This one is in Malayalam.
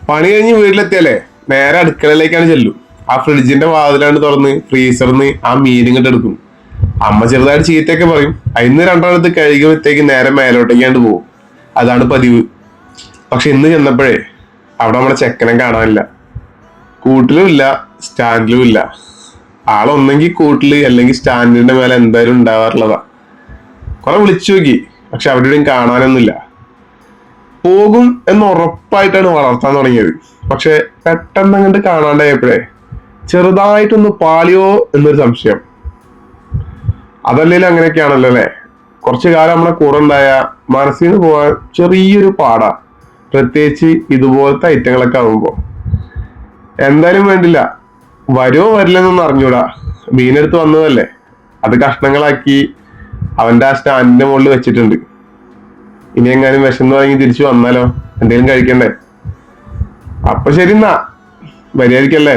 പണി കഴിഞ്ഞ് വീട്ടിലെത്തിയാലേ നേരെ അടുക്കളയിലേക്കാണ് ചെല്ലും. ആ ഫ്രിഡ്ജിന്റെ വാതിലാണ് തുറന്ന് ഫ്രീസറിന്ന് ആ മീൻ ഇങ്ങോട്ട് എടുക്കും. അമ്മ ചെറുതായിട്ട് ചീത്തയൊക്കെ പറയും. അതിന്ന് രണ്ടെണ്ണത്ത് കഴുകുമ്പോഴത്തേക്ക് നേരെ മേലോട്ടേക്കാണ്ട് പോകും. അതാണ് പതിവ്. പക്ഷെ ഇന്ന് ചെന്നപ്പോഴേ അവിടെ നമ്മുടെ ചെക്കനെ കാണാനില്ല. കൂട്ടിലും ഇല്ല, സ്റ്റാൻഡിലും ഇല്ല. ആളൊന്നെങ്കിൽ കൂട്ടില് അല്ലെങ്കിൽ സ്റ്റാൻഡിന്റെ മേലെ എന്തായാലും ഉണ്ടാവാറുള്ളതാ. കുറെ വിളിച്ചു നോക്കി, പക്ഷെ അവിടെയും കാണാനൊന്നുമില്ല. പോകും എന്ന് ഉറപ്പായിട്ടാണ് വളർത്താൻ തുടങ്ങിയത്. പക്ഷെ പെട്ടെന്ന് അങ്ങോട്ട് കാണാണ്ടായപ്പോഴേ ചെറുതായിട്ടൊന്ന് പാളിയോ എന്നൊരു സംശയം. അതല്ലേലും അങ്ങനെയൊക്കെയാണല്ലോ അല്ലെ. കുറച്ചു കാലം നമ്മളെ കൂടെ ഉണ്ടായ മനസ്സിൽ നിന്ന് പോകാൻ ചെറിയൊരു പാടാ, പ്രത്യേകിച്ച് ഇതുപോലത്തെ ഐറ്റങ്ങളൊക്കെ ആകുമ്പോ. എന്തായാലും വേണ്ടില്ല, വരുമോ വരില്ലെന്നൊന്നും അറിഞ്ഞൂടാ. മീനെടുത്ത് വന്നതല്ലേ, അത് കഷ്ണങ്ങളാക്കി അവന്റെ ആ സ്റ്റാൻഡിന്റെ മുകളിൽ വെച്ചിട്ടുണ്ട്. ഇനി എങ്ങാനും വിശന്ന് വാങ്ങി തിരിച്ചു വന്നാലോ, എന്തെങ്കിലും കഴിക്കണ്ടേ. അപ്പൊ ശരി എന്നാ, മര്യാദക്കല്ലേ.